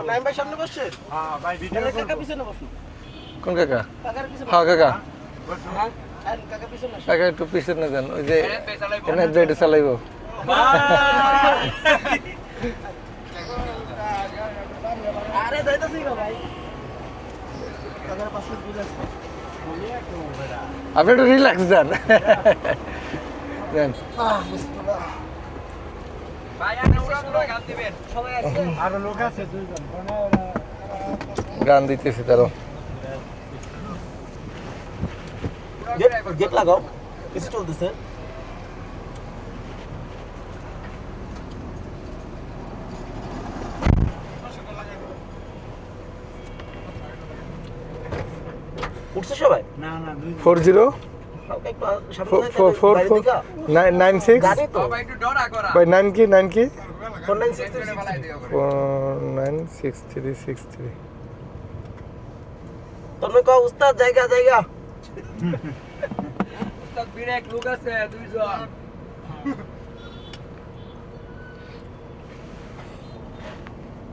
নাইম ভাই সামনে বসছে? হ্যাঁ ভাই ভিডিও কাকা পিছনে বসুন। কোন কাকা? কাকার পিছনে। হ্যাঁ কাকা, হ্যাঁ, আর কাকা পিছনে আসুন। কাকা একটু পিছনে যান, ওই যে এনে যেটা চালাইবো। আরে যাইতাছি গো ভাই। কাকার পাশে বুঝাস। আপনি একটু রিল্যাক্স যান। যান। বিসমিল্লাহ। সবাই আছে? আর লোক আছে দুইজন গান দিতেছি তারও। গেট লাগাও। কিছু চলতেছে। উঠছে সবাই? না না 40 কাউকে একটু সামনে 4 গাড়ি 4 দেখা। 96 গাড়ি তো। ভাই 9 কি 4963 496363। তুমি কও উস্তাদ জায়গা জায়গা। উস্তাদ বিরাট লোক আছে দুইজন